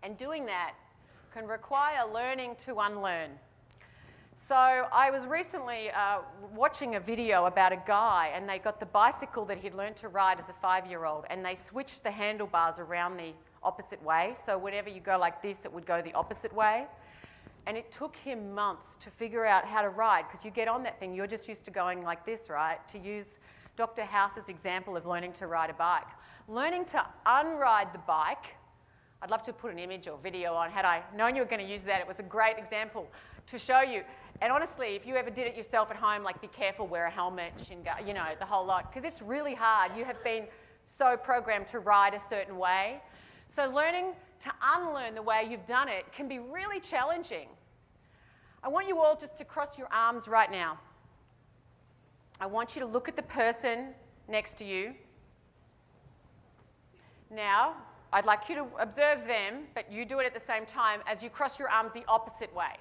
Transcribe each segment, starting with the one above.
And doing that can require learning to unlearn. So I was recently watching a video about a guy, and they got the bicycle that he'd learned to ride as a 5-year-old, and they switched the handlebars around the opposite way. So whenever you go like this, it would go the opposite way. And it took him months to figure out how to ride, because you get on that thing, you're just used to going like this, right? To use Dr. House's example of learning to ride a bike. Learning to unride the bike, I'd love to put an image or video on. Had I known you were going to use that, it was a great example to show you. And honestly, if you ever did it yourself at home, like be careful, wear a helmet, shin guard, you know, the whole lot, because it's really hard. You have been so programmed to ride a certain way. So learning to unlearn the way you've done it can be really challenging. I want you all just to cross your arms right now. I want you to look at the person next to you. Now, I'd like you to observe them, but you do it at the same time as you cross your arms the opposite way.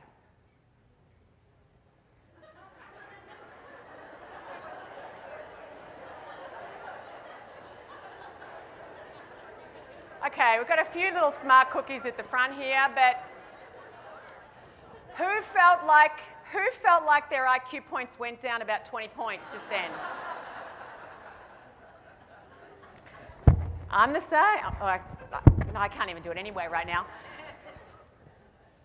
Okay, we've got a few little smart cookies at the front here, but who felt like their IQ points went down about 20 points just then? I'm the same. I can't even do it anyway right now.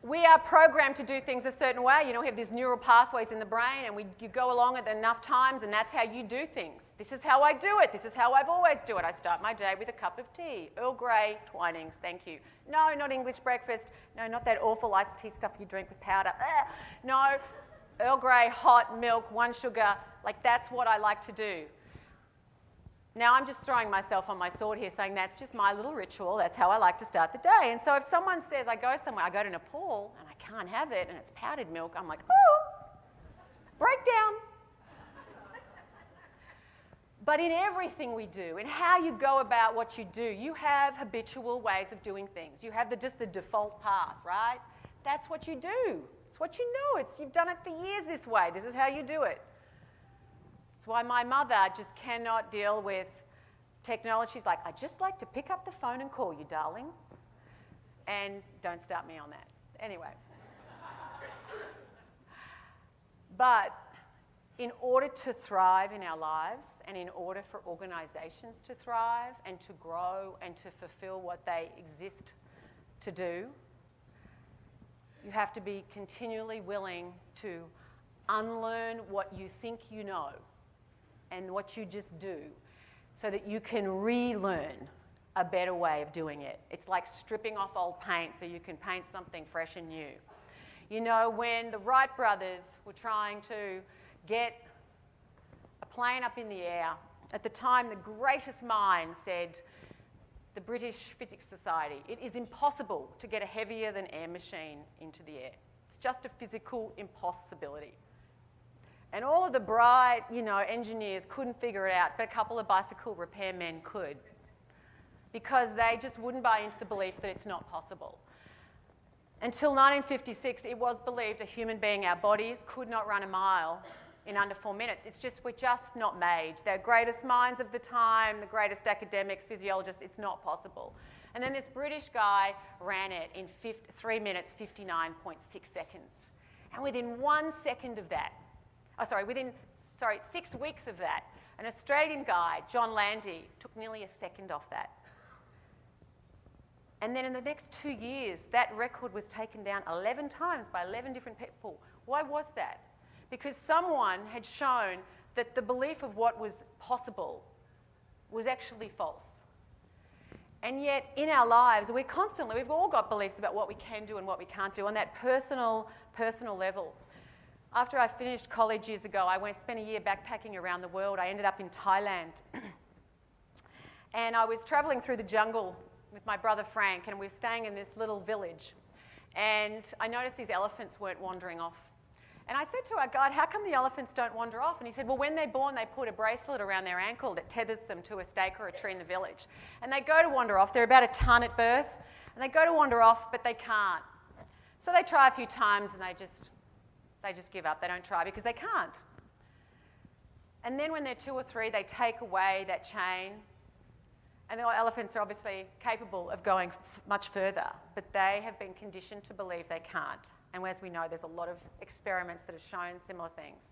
We are programmed to do things a certain way. You know, we have these neural pathways in the brain, and you go along it enough times, and that's how you do things. This is how I do it. This is how I've always do it. I start my day with a cup of tea. Earl Grey, Twinings, thank you. No, not English breakfast. No, not that awful iced tea stuff you drink with powder. Ugh. No, Earl Grey, hot milk, 1 sugar. Like, that's what I like to do. Now, I'm just throwing myself on my sword here, saying that's just my little ritual. That's how I like to start the day. And so if someone says, I go somewhere, I go to Nepal, and I can't have it, and it's powdered milk, I'm like, oh, breakdown. But in everything we do, in how you go about what you do, you have habitual ways of doing things. You have just the default path, right? That's what you do. It's what you know. You've done it for years this way. This is how you do it. That's why my mother just cannot deal with technology. She's like, I'd just like to pick up the phone and call you, darling. And don't start me on that. Anyway. But in order to thrive in our lives, and in order for organisations to thrive and to grow and to fulfil what they exist to do, you have to be continually willing to unlearn what you think you know and what you just do, so that you can relearn a better way of doing it. It's like stripping off old paint so you can paint something fresh and new. You know, when the Wright brothers were trying to get a plane up in the air, at the time the greatest minds said, the British Physics Society, it is impossible to get a heavier than air machine into the air. It's just a physical impossibility. And all of the bright, engineers couldn't figure it out, but a couple of bicycle repairmen could, because they just wouldn't buy into the belief that it's not possible. Until 1956, it was believed a human being, our bodies, could not run a mile in under 4 minutes. We're just not made. The greatest minds of the time, the greatest academics, physiologists, it's not possible. And then this British guy ran it in 3 minutes, 59.6 seconds. And within 1 second of that, within 6 weeks of that, an Australian guy, John Landy, took nearly a second off that. And then in the next 2 years, that record was taken down 11 times by 11 different people. Why was that? Because someone had shown that the belief of what was possible was actually false. And yet, in our lives, we've all got beliefs about what we can do and what we can't do on that personal level. After I finished college years ago, I spent a year backpacking around the world. I ended up in Thailand. And I was traveling through the jungle with my brother Frank, and we were staying in this little village. And I noticed these elephants weren't wandering off. And I said to our guide, how come the elephants don't wander off? And he said, well, when they're born, they put a bracelet around their ankle that tethers them to a stake or a tree in the village. And they go to wander off. They're about a ton at birth. And they go to wander off, but they can't. So they try a few times, and they just give up. They don't try because they can't. And then when they're 2 or 3, they take away that chain, And the elephants are obviously capable of going much further, but they have been conditioned to believe they can't. And as we know, there's a lot of experiments that have shown similar things.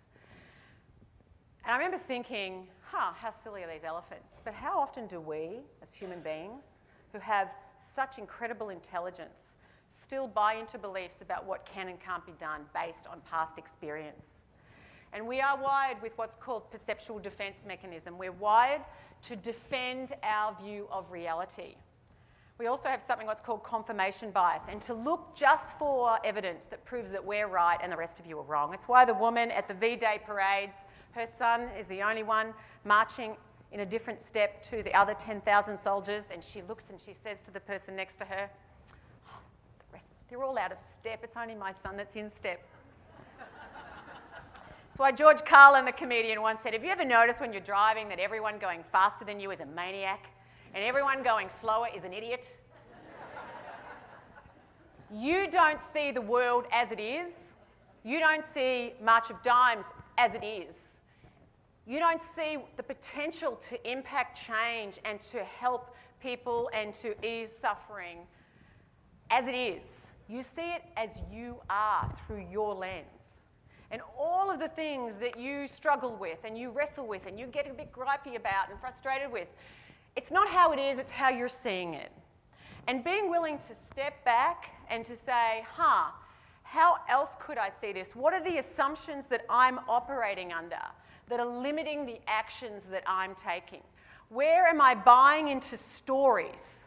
And I remember thinking, how silly are these elephants? But how often do we, as human beings, who have such incredible intelligence, still buy into beliefs about what can and can't be done based on past experience? And we are wired with what's called perceptual defense mechanism. We're wired to defend our view of reality. We also have something what's called confirmation bias, and to look just for evidence that proves that we're right and the rest of you are wrong. It's why the woman at the V-Day parades, her son is the only one marching in a different step to the other 10,000 soldiers, and she looks and she says to the person next to her, oh, the rest, they're all out of step, it's only my son that's in step. That's why George Carlin, the comedian, once said, have you ever noticed when you're driving that everyone going faster than you is a maniac and everyone going slower is an idiot? You don't see the world as it is. You don't see March of Dimes as it is. You don't see the potential to impact change and to help people and to ease suffering as it is. You see it as you are through your lens. And all of the things that you struggle with and you wrestle with and you get a bit gripey about and frustrated with, it's not how it is, it's how you're seeing it. And being willing to step back and to say, how else could I see this? What are the assumptions that I'm operating under that are limiting the actions that I'm taking? Where am I buying into stories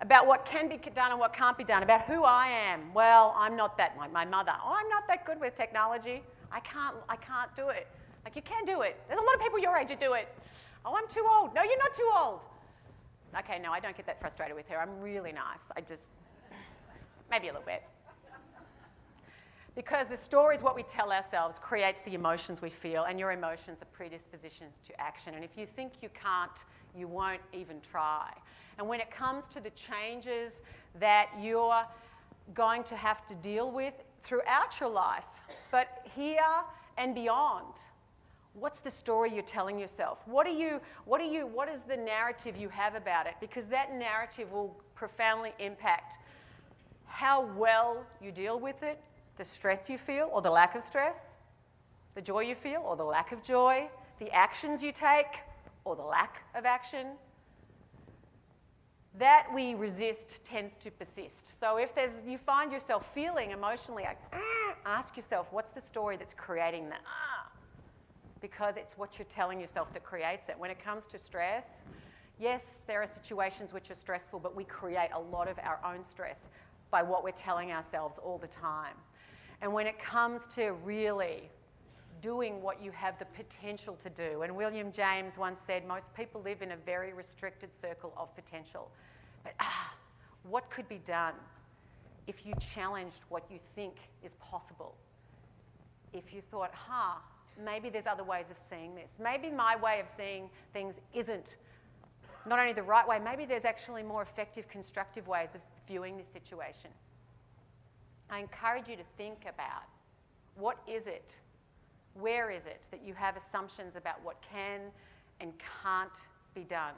about what can be done and what can't be done, about who I am? Well, I'm not that, my mother. Oh, I'm not that good with technology. I can't do it. Like, you can do it. There's a lot of people your age who do it. Oh, I'm too old. No, you're not too old. Okay, no, I don't get that frustrated with her. I'm really nice. Maybe a little bit. Because the stories, what we tell ourselves, creates the emotions we feel, and your emotions are predispositions to action. And if you think you can't, you won't even try. And when it comes to the changes that you're going to have to deal with throughout your life, but here and beyond, what's the story you're telling yourself? What is the narrative you have about it? Because that narrative will profoundly impact how well you deal with it, the stress you feel or the lack of stress, the joy you feel or the lack of joy, the actions you take or the lack of action. That we resist tends to persist. So if you find yourself feeling emotionally like, ask yourself, what's the story that's creating that? Because it's what you're telling yourself that creates it. When it comes to stress, yes, there are situations which are stressful, but we create a lot of our own stress by what we're telling ourselves all the time. And when it comes to really doing what you have the potential to do, and William James once said, most people live in a very restricted circle of potential. But what could be done if you challenged what you think is possible? If you thought, maybe there's other ways of seeing this. Maybe my way of seeing things isn't not only the right way, maybe there's actually more effective, constructive ways of viewing this situation. I encourage you to think about, what is it, where is it that you have assumptions about what can and can't be done?